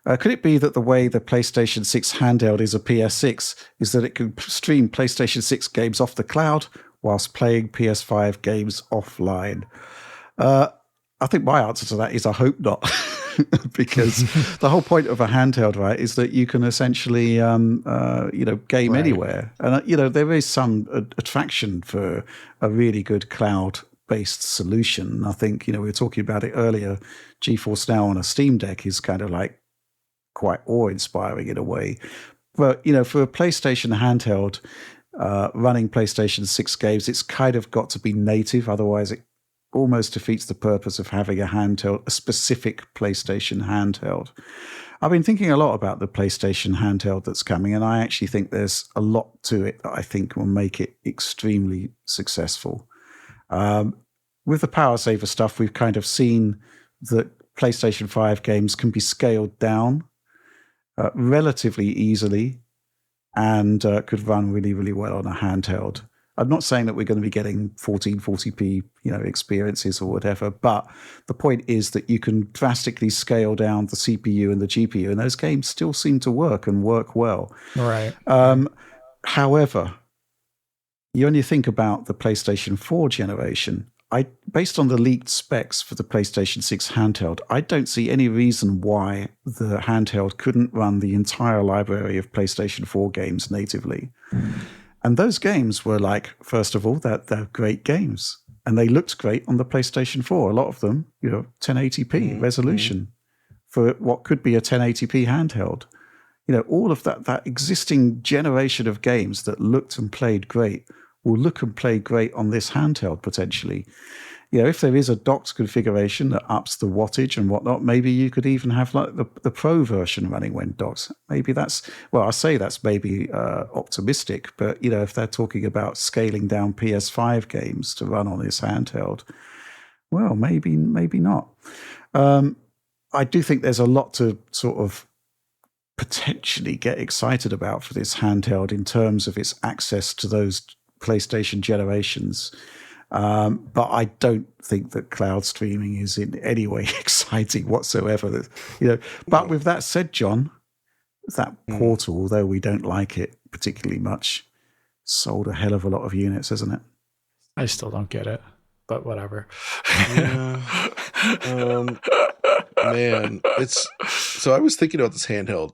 Could it be that the way the PlayStation 6 handheld is a PS6 is that it can stream PlayStation 6 games off the cloud whilst playing PS5 games offline? I think my answer to that is I hope not. Because the whole point of a handheld, right, is that you can essentially, game anywhere. And, there is some attraction for a really good cloud-based solution. I think, we were talking about it earlier. GeForce Now on a Steam Deck is kind of like quite awe-inspiring in a way. But, for a PlayStation handheld running PlayStation 6 games, it's kind of got to be native. Otherwise, it almost defeats the purpose of having a specific PlayStation handheld. I've been thinking a lot about the PlayStation handheld that's coming, and I actually think there's a lot to it that I think will make it extremely successful. With the power saver stuff, we've kind of seen that PlayStation 5 games can be scaled down relatively easily and could run really, really well on a handheld. I'm not saying that we're going to be getting 1440p, experiences or whatever, but the point is that you can drastically scale down the CPU and the GPU, and those games still seem to work and work well. Right. However, you only think about the PlayStation 4 generation. Based on the leaked specs for the PlayStation 6 handheld, I don't see any reason why the handheld couldn't run the entire library of PlayStation 4 games natively. And those games were first of all, they're great games. And they looked great on the PlayStation 4. A lot of them, 1080p resolution for what could be a 1080p handheld. All of that existing generation of games that looked and played great will look and play great on this handheld potentially. If there is a docked configuration that ups the wattage and whatnot, maybe you could even have the Pro version running when docked. Maybe that's maybe optimistic, but if they're talking about scaling down PS5 games to run on this handheld, well, maybe not. I do think there's a lot to sort of potentially get excited about for this handheld in terms of its access to those PlayStation generations. But I don't think that cloud streaming is in any way exciting whatsoever. But with that said, John, that Portal, although we don't like it particularly much, sold a hell of a lot of units, hasn't it? I still don't get it, but whatever. Yeah. Man, so I was thinking about this handheld.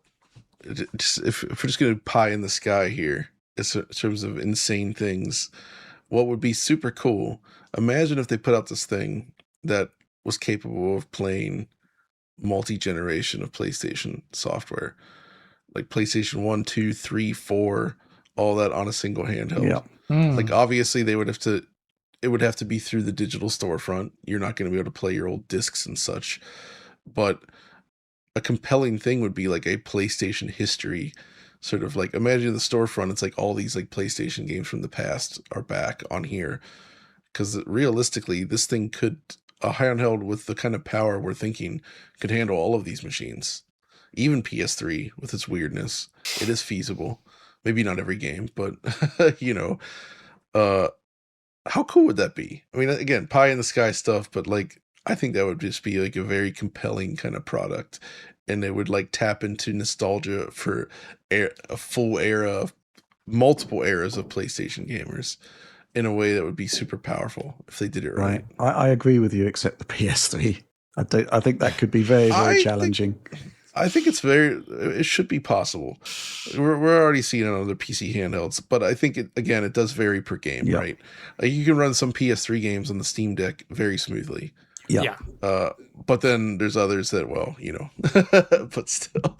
If we're just going to pie in the sky here, in terms of insane things, what would be super cool? Imagine if they put out this thing that was capable of playing multi-generation of PlayStation software, like PlayStation 1, 2, 3, 4, all that on a single handheld. Yeah. Obviously it would have to be through the digital storefront. You're not going to be able to play your old discs and such, but a compelling thing would be like a PlayStation history. Sort of imagine the storefront. It's all these PlayStation games from the past are back on here. Because realistically, this thing a handheld with the kind of power we're thinking could handle all of these machines. Even PS3 with its weirdness. It is feasible. Maybe not every game, but how cool would that be? I mean, again, pie in the sky stuff, but I think that would just be a very compelling kind of product. And it would tap into nostalgia for a full era of multiple eras of PlayStation gamers in a way that would be super powerful if they did it right. I agree with you, except the PS3. I think that could be very, very challenging. I think it should be possible. We're already seeing it on other PC handhelds, but I think it does vary per game, right? You can run some PS3 games on the Steam Deck very smoothly. Yeah. But then there's others that, but still.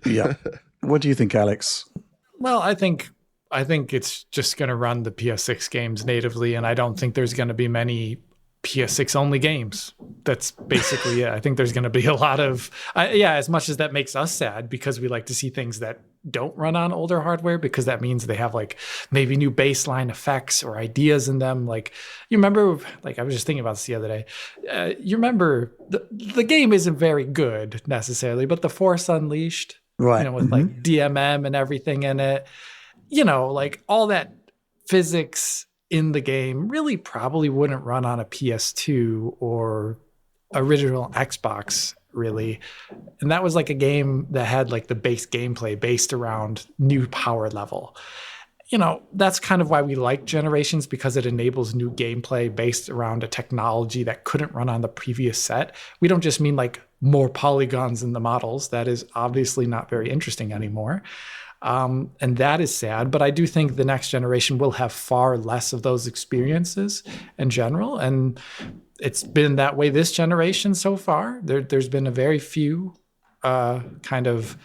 Yeah. What do you think, Alex? Well, I think it's just going to run the PS6 games natively, and I don't think there's going to be many PS6 only games. That's basically it. I think there's going to be a lot of, as much as that makes us sad because we like to see things that don't run on older hardware, because that means they have maybe new baseline effects or ideas in them. You remember, I was just thinking about this the other day. You remember the game isn't very good necessarily, but the Force Unleashed, right? With DMM and everything in it, all that physics in the game really probably wouldn't run on a PS2 or original Xbox really. And that was like a game that had like the base gameplay based around new power level. That's kind of why we like Generations, because it enables new gameplay based around a technology that couldn't run on the previous set. We don't just mean like more polygons in the models. That is obviously not very interesting anymore. And that is sad, but I do think the next generation will have far less of those experiences in general. And it's been that way this generation so far. There's been a very few kind of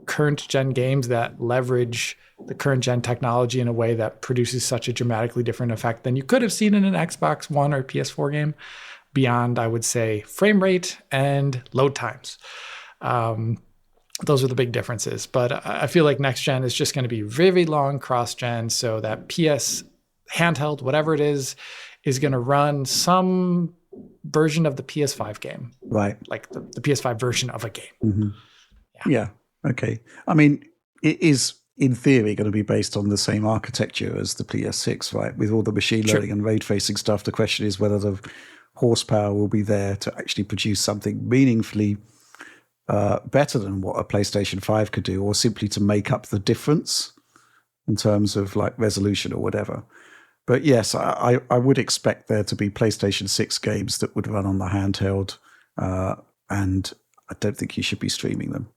current gen games that leverage the current gen technology in a way that produces such a dramatically different effect than you could have seen in an Xbox One or PS4 game, beyond, I would say, frame rate and load times. Those are the big differences. But I feel like next gen is just going to be very long cross gen, so that PS handheld, whatever it is going to run some version of the PS5 game. Right. Like the PS5 version of a game. Mm-hmm. Yeah. Okay. I mean, it is in theory going to be based on the same architecture as the PS6, right? With all the machine learning and ray tracing stuff. The question is whether the horsepower will be there to actually produce something meaningfully better than what a PlayStation 5 could do, or simply to make up the difference in terms of like resolution or whatever. But yes, I would expect there to be PlayStation 6 games that would run on the handheld, and I don't think you should be streaming them.